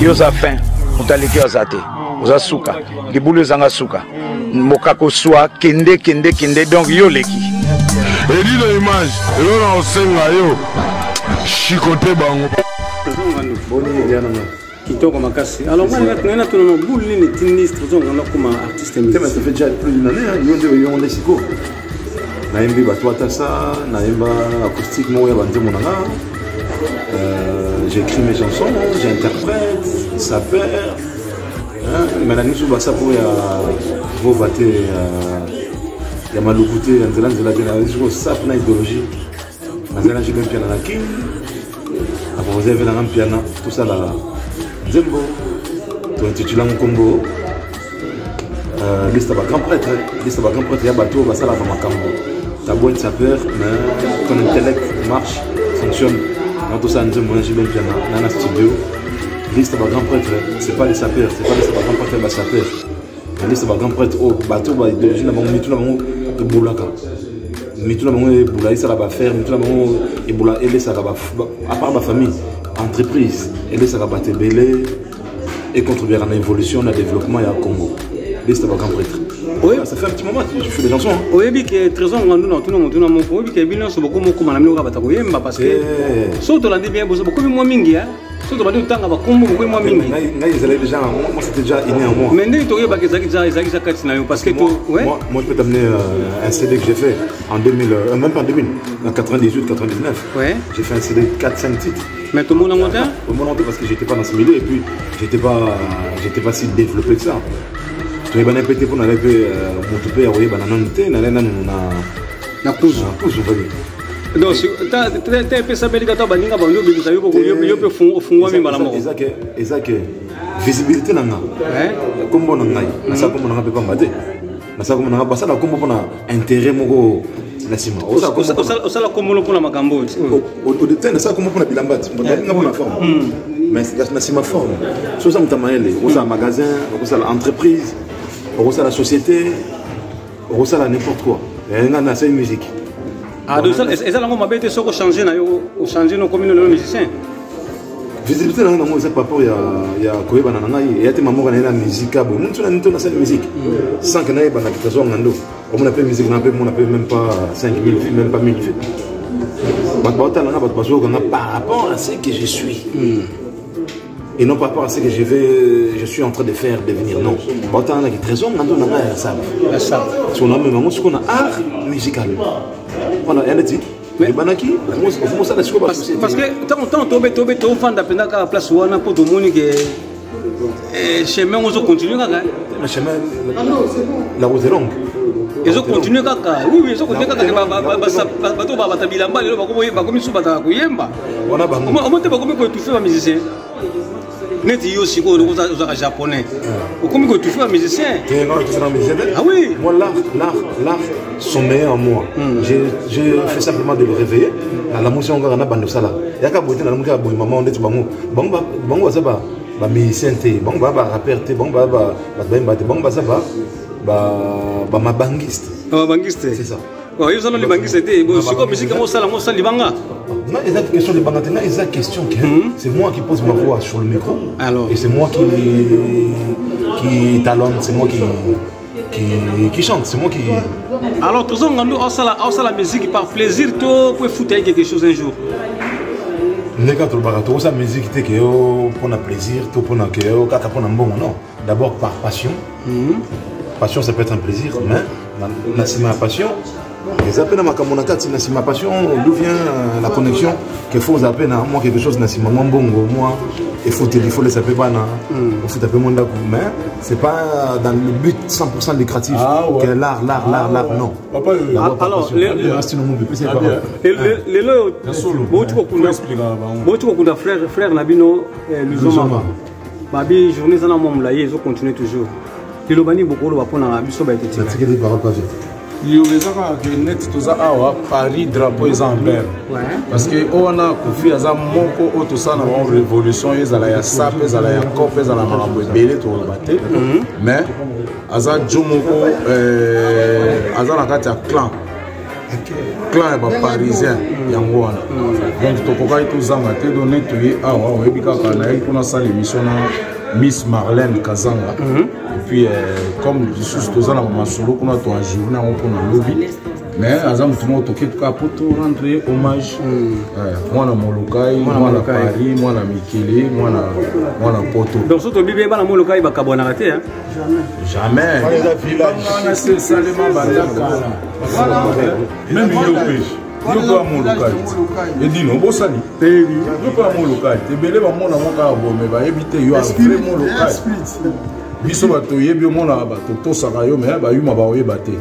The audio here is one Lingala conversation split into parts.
yoza fin mutaleki azate oza suka libulu ezanga suka mokako swa kende donc yo leki edi na image elo na osenga yo chikote bango boni diana kitoko makasi alors moi na tono boule ni tinistre zonga comme artiste musicien ça fait déjà plus d'une année yo on siko na yembi batwata ça na yemba acoustique mo ya bande monanga j'écris mes chansons j'interprète ça perd mais la nuit sous ça pour ya vos bater ya malukute nzela nzela tena ça na idéologie nzela j'ai même piano na king avant vous avez la piano tout ça là Zembo, tu intitules un combo. Liste grand prêtre, il y a bateau, va ça là dans ma cambo. Ta boîte ça perd, mais ton intellect marche, fonctionne. Dans tout ça, nous avons j'ai bien piano, dans un studio. Liste grand prêtre, c'est pas les sapeurs, c'est pas les grand prêtre, les sapeurs. La liste grand prêtre au bateau, bah idéologie, là, on met tout le monde de boulaka. Mais tout le monde est boula, ça va faire, mais tout le monde est boula, et ça va, à part ma famille. Entreprise, et ça va battre belé et contribuer à l'évolution, au développement et au Congo. C'est pas grand prêtre. Oui, ça fait un petit moment que je fais des chansons. Oui, mais que trésor nous non tout le monde mon oui que bien c'est beaucoup beaucoup manamino ka batako yemba parce que surtout la bien beaucoup moins mingi hein. Surtout ba tanga ba kombo beaucoup moins mingi. Ngai ils déjà moi c'était déjà inné en moi. Mais ndé to yeba que ça katina parce que ouais. Moi je peux t'amener un CD que j'ai fait en 2000 même pas en 2000 en 98 99. Ouais. J'ai fait un CD 4-5 titres. Mais tout le monde a monté? Tout le monde a monté parce que j'étais pas dans ce milieu et puis j'étais pas si développé que ça. Je vais répéter pour n'aller mon père oui bananité na pousse on va dire. Donc t'as fait ça belika to baninga bando bibisa yo pe fungwa mi bala moko. Exact visibilité nanga. Kombo nanga na sa kombo nanga pe pas mbate. Na sa kombo nanga basa na kombo pona intérêt moko. Osala komolo pona makambo au détail ça comment pour la bilambati na forme mais c'est ma forme so ça mutamaele osa magasin osa entreprise osa la société osa la n'importe quoi et na c'est musique ah donc ça ça la ngoma bete soko changer na yo changer no comme le musicien visibilité na ngo ça papa ya koyeba na ngai ya te mamoka na musique abo muntu na nto na scène musique sans que na yeba na kitazo ngando on appelle musique on appelle même pas 5000 filles même pas 1000 filles par rapport à ce que je suis et non par rapport à ce que je suis en train de faire devenir non on a qui trésor on a ça si on a même ce qu'on a art musical voilà elle dit mais banaki parce que tant to fan d'apena ka place wana pour tout le monde que chemin on continue le chemin la route est longue ils ont continué kaka oui ils ont continué kaka bato ba bilamba lelo ba komi su bata kuyemba wana bango on te ba komi ko toucher ba musicien neti yo siko za japonais o komi ko toucher ba musicien ah oui moi l'art sommeille en moi j'ai fait simplement de le réveiller la musique on a bando sala yaka bote na muka boy maman ndeti bango za ba musicien te bango ba rappeur te bango ba bango ba za ba mabangiste. Mabangiste. C'est ça. Oui, ils ont les bangistes. Bon, c'est comme musique, moi ça les banga. Non, il y a une question de banga. Il y a une question que c'est moi qui pose ma voix sur le micro. Alors. Et c'est moi qui talonne, c'est moi qui chante, c'est moi qui. Alors, tous on a la musique par plaisir, toi, pour foutre quelque chose un jour. La musique, c'est pour le plaisir, pour le bon, non. D'abord par passion. Passion, ça peut être un plaisir, mais c'est ma passion. Les appels à ma camonaka, c'est ma passion. D'où vient la connexion qu'il faut appeler à moi quelque chose, c'est ma bongo, moi. Il faut les appeler, il faut appeler mon d'accord. Mais c'est pas dans le but 100% lucratif que l'art, non. Alors, les frère Nabino, Luzoma, Babi, journée dans mon laïe, ils ont continué toujours. Les Lobani beaucoup va prendre un biso ba été tiré. C'est que des paroles pas vite. Il y a que net tout ça à Paris drapeau ils en vert. Parce que on a confié à ça moko auto ça na révolution ils allaient ya sap ils allaient ya cop ils allaient marambo belé to battre. Mais aza jomoko aza na kati ya clan. clan ya baparisien yango wana donc tokokaki tozanga te donne toye awa oyebi kaka nayebi mpona asala émission na Miss Marlène Kazanga et puis comme lisusu toza na bamasolo kuna toajourne yango mpona lobi mais aza motu moko toke tuka po to rendre hommage mwana Molokai mwana Paris mwana Mikele mwana Poto donc so tobi bien bana Molokai bakabonaka te jamais c'est salement bandakala même yo pêche yo ko Molokai edino bosani yo ko Molokai ebele ba mona moka bombe ba ebite yo vrai Molokai biso ba to yebi mona ba to tosaka yo mais ba yuma ba oyeba te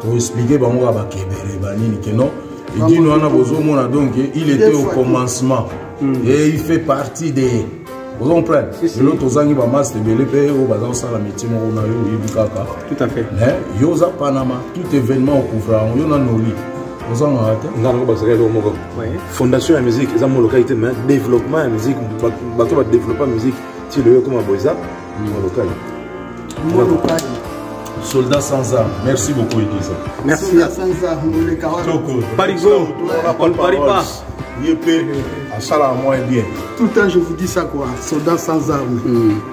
to expliquer bango ba kebele ba nini que non edino wana bozo mona donc il était au commencement et il fait partie des vous comprenez l'autre ozangi ba master belé pe o ba za sala métier mo na yo yebi kaka tout à fait mais yo za Panama tout événement au couvra yo na noli ozanga ata ngana ba sakelo moko fondation ya musique eza mo localité mais développement ya musique bato ba développer musique ti le comme boza mo local Soldat sans armes. Merci beaucoup, Idrissa. Merci. Soldat sans armes, les carottes. Parigo, on ne parie pas. Yépé, à ça là, moi, bien. Tout le temps, je vous dis ça, quoi. Soldat sans armes.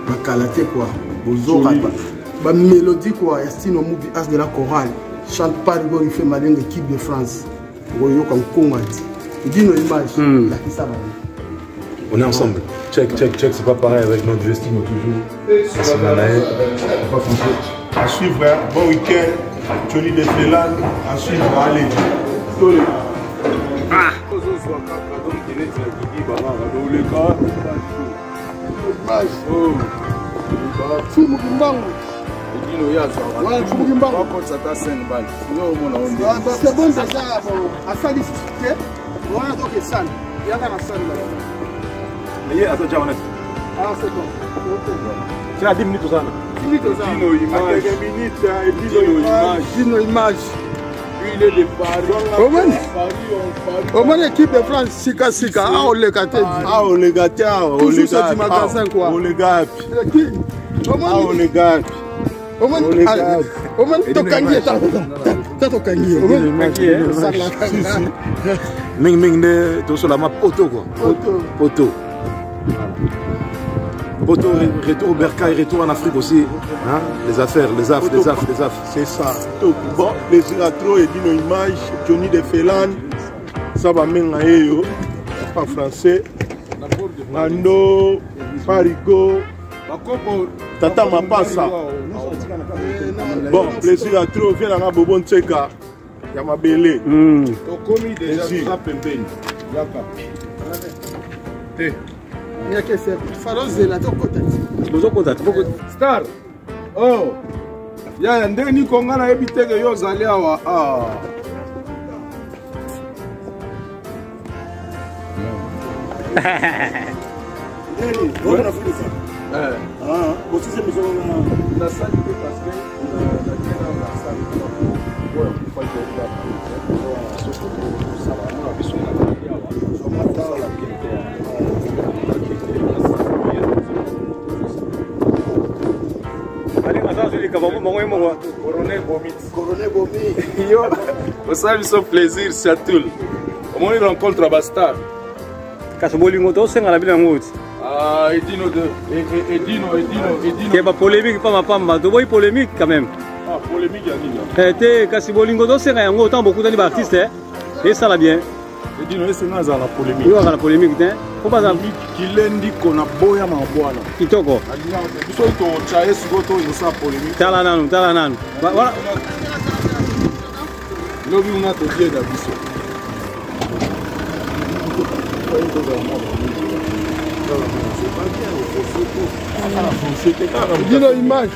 Ma qualité, quoi. Bozo, ma mélodie, quoi. Yastine au movie as de la chorale. Chante Parigo, il fait ma langue équipe de France. Goyo comme Kongati. Il dit nos images. On est ensemble. Check, c'est pas pareil avec notre Vestine toujours. C'est pas français. À suivre, bon week-end. Johnny de Félan, à suivre, allez. Ah! C'est bon déjà, à ça discuter. On a donc ça. Il y a la salle là. Mais attends, déjà honnête. Ah, c'est bon. Tu as 10 minutes ça. 10 minutes ça. Dino image. Quelques minutes, et Dino image. Dino image. Il est de Paris. Au moins l'équipe de France, Sika. Ah, on les gâte. Ah, on les gâte. Toujours ce magasin quoi. On les gâte. Ah, on les gâte. Au moins, Tokangi. Tokangi. Ming de tout sur la map Poto quoi. Poto. Poto retour au Bercail, retour en Afrique aussi. Hein? Les affaires. C'est ça. Bon, les Ziratro et Dino Image, Johnny de Félan, ça va même à eux, pas français. Nando, Parigo, Tata Mapassa. Bon, les Ziratro viennent à Bobon Tseka, Yamabele. Tokomi déjà ça pembeni. Il y a que c'est Farozela Star. Oh. Ya ndenge ni konga na ebiteke yo zali awa. Ah. Neni, on a fait ça. Aussi c'est mission na salle parce que la tienne la salle. Ouais, il faut Coroné Bomi. Yo, ça lui fait plaisir, c'est tout. Comment il rencontre Abastar? Kasobolingo to senga la bila ngoti. Ah, Edino. Qui est polémique pas ma pamba. Tu vois polémique quand même. Ah, polémique ya nini? Te Kasobolingo to senga yango autant beaucoup d'artistes et ça la bien. Edino c'est dans la polémique. Il y a la polémique hein. Faut pas ça. Kilendi kona boya mabwana. Kitoko. Biso to chae sigoto inosa polémique. Tala nanu. Voilà. Lobi una to dia da biso. Dino image.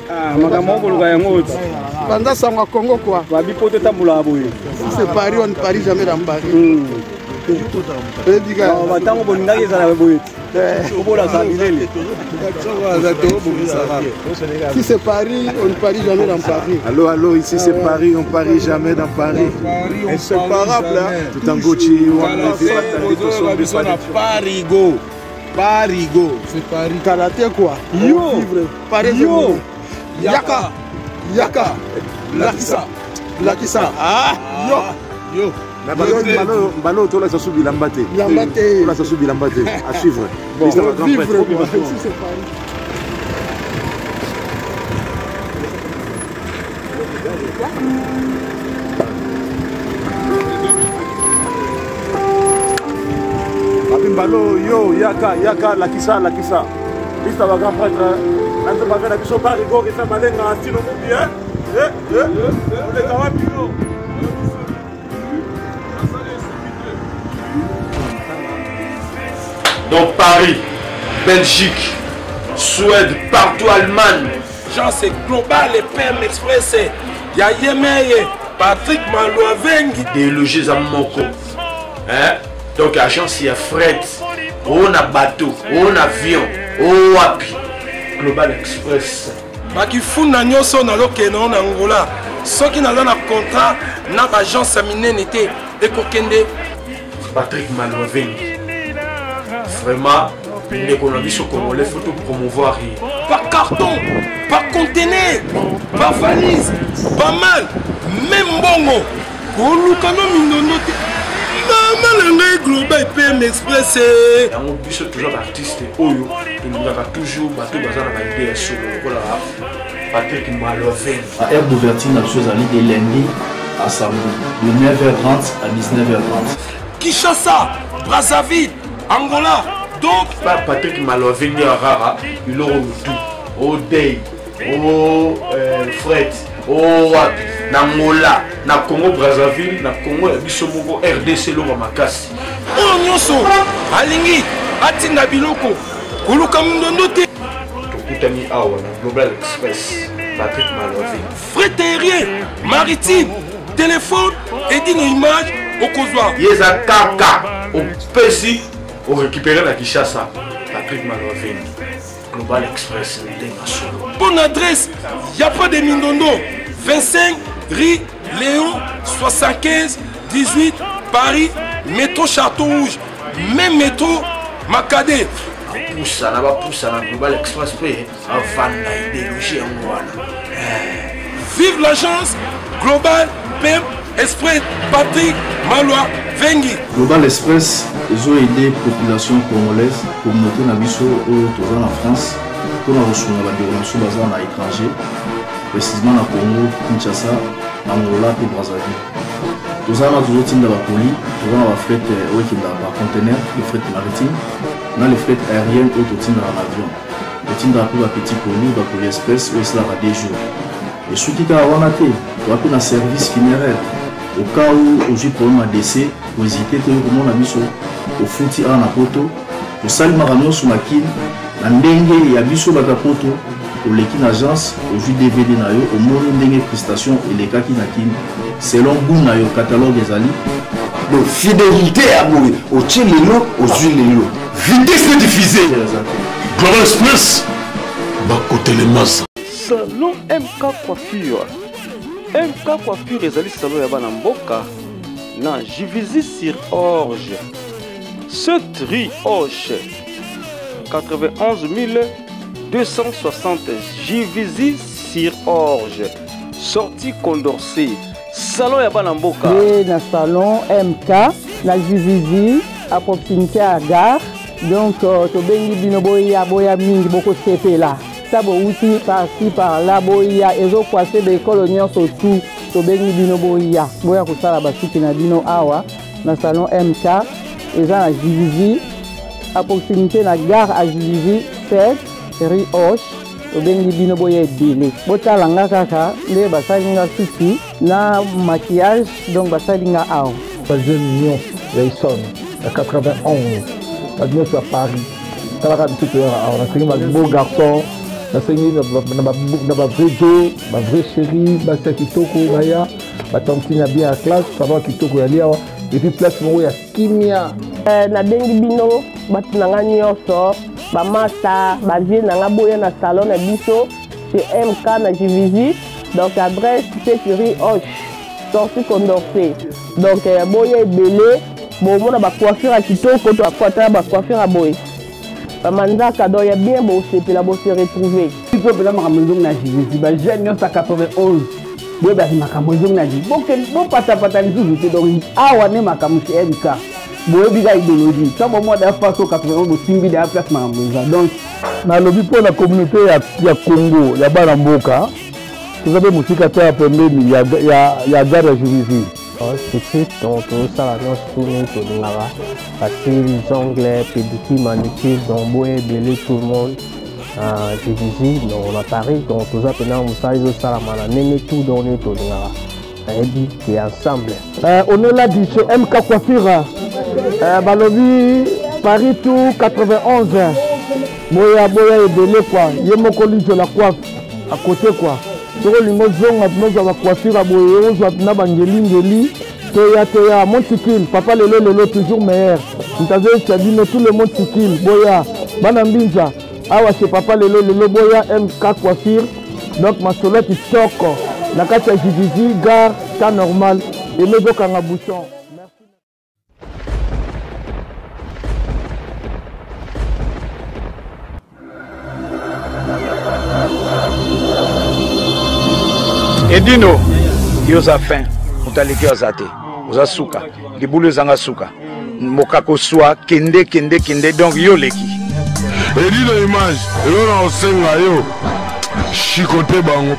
Ah, makambo boluka yango. Banda sangwa Congo quoi. Ba bipoto tambula boye. Si c'est Paris, on ne parie jamais dans Paris. Batango boningaki ezala boye. Obola sa bilele. Si c'est Paris, on ne parie jamais dans Paris. Allô, ici c'est Paris, on parie jamais dans Paris. Inséparable, hein. Tout en Gucci, Parigo. C'est Paris. Karaté quoi. Yo. Paris. Yo. Yaka. Lakisa. Ah. Yo. Mbalo, tu l'as subi l'ambaté. L'ambaté. Tu l'as subi l'ambaté. À suivre. Bon, Liste à grand vivre, prêtre. c'est pareil. Mbalo, yo, yaka, lakisa. Liste à grand prêtre. Nante pas la biso par rigo et ça malenga style au bien. Les kawapino. Donc Paris, Belgique, Suède, partout Allemagne. Jean, c'est global et PM Express. Il y a Yemeye, Patrick Malouavengi. Idéologie à Moko. Hein? Donc agence, il y a fret, on a bateau, on a avion, on a wapi. Global Express. Bakifuna nyoso na lokeno na Angola. Soki na na contrat na agence minene te ekokende Patrick Malouavengi. Vraiment, l'économie au Congolais, il faut promouvoir. par carton, par conteneur, par valise, pas mal, même bongo. Pour nous, quand nous global PM Express. On bus toujours artiste Oyo, il nous a toujours battu bazar à l'idée sur le Patrick Malouavengi. À aire d'ouverture, la chose à l'idée lundi à samedi, de 9h30 à 19h30. Kinshasa, Brazzaville, Angola, donc. Pas Patrick Malouavengi à Rara, il aura tout. Au Day, au Fret, au Wapi, Angola, na Congo Brazzaville, na Congo Bisomoko, RDC Loma Makasi. Oh nyonso, alingi, atinda biloko, kuluka mundondo te. Tokutani awa na Global Express, Patrick Malouavengi. Fret aérien, maritime, téléphone, et une image au Kozwa. Yeza Kaka, au Pessi, au récupérer la Kinshasa, Patrick Malouavengi. Global Express, bonne adresse, il n'y a pas de Mindondo. 25 rue Léon 75 18 Paris, métro Château Rouge, même métro Macadé. Poussa, là bas poussa dans Global Express, avant l'idéologie en Rwanda. Vive l'agence Global PM Express Patrick Malouavengi. Global Express, ils ont aidé la population congolaise, communauté Nabiso en France, pour la reçoit la déroulation basée à l'étranger, précisément à Congo, Kinshasa, Angola et Brazzaville. Tous les autres dans la colis, tous les fret par conteneur, les fret maritimes, dans les fret aériennes ou tout dans l'avion. Le team dans la petite colis, dans la express, où c'est là des jours. Et ce qui est à Wanate, tu as un service funéraire. Au cas où j'ai problème à décès, pour hésiter, tu as un biso, au fouti à la poto, au salut maramio sur ma kin, la ndenge et abiso batapoto, au l'équipe agence, au jus DVD nayo, au monde ndenge prestation et les kaki nakin, selon goût nayo catalogue des ali. Donc fidélité à mourir, au tien l'élo, aux huiles l'élo. Vitesse de diffuser. Global Express, bah côté les masses. Salon MK Coiffure. MK Coiffure les alliés salon ya bana mboka na Jivizi sur Orge. 7 rue Hoche 91 260 Jivizi sur Orge. Sortie Condorcet. Salon ya bana mboka. Et na salon MK na Jivizi à proximité à gare. Donc to bengi bino boya mingi boko sepe là. Sabo outi par-ci par-là boya ezo kwase de colonial surtout to bengi bino boya kusala basuki na bino awa na salon MK eza na Jivizi à proximité na gare à Jivizi 7 rue Hoche to bengi bino boya délai botala nga kaka nde basalinga suki na maquillage donc basalinga awa jeune union Rayson à 91 Admis à Paris. On a un beau garçon, on a un vrai Joe, un vrai chéri, un kitoko, un tantine bien à classe, un kitoko et puis place où il y a Kimia. Na bengi bino, batunanga nyonso, bamata, bavier nanga boya na salon na biso, chez MK na Jivizi. Donc adresse c'est sur Hoche, sortie Condorcet. Donc boya belé. Bon, on a ma coiffure à kitoko, tu as quoi ma coiffure à boy. Manza cadeau, il y a bien beau, c'est la beau se retrouver. Si tu peux la maison na Jivizi, bah jeune à 91. boye basi makambo ezongi na di bopatapata lisusu te donc awa ne makambo chez MK boyebika idéologie ça bomoi daya face au 91 bosimbi daya place makambo eza donc nalobi mpo na communauté ya Congo ya bana mboka toza mpe mosika te ya pembeni ya gare ya Juvisy c'est donc ça la noce tout le monde facile jongle pédicure manucure donc boye belé tout le monde Juvisy donc on a Paris donc toza pena mosala ezosalama na ndenge tout donc nini tolingaka nayebi ke ensemble on est là du chez MK Coiffure balobi Paris tout 91 boya ebele quoi ye moko lijo la coiffe à côté quoi soko lingo zonga tunozwa ba coiffure boye ozwa na bangelingeli toya montikil papa lelo toujours meilleur ntazo chabino tout le monde tikil boya bana mbinza awa chez papa lelo boya MK Coiffure donc ma solette soko na kati ya Juvisy gare ta normal et mezokanga bouchon. Edino yoza fin mutaleki azate oza suka libulu ezanga suka mokako swa kende donc yo leki Edino image elona osenga yo chikote bango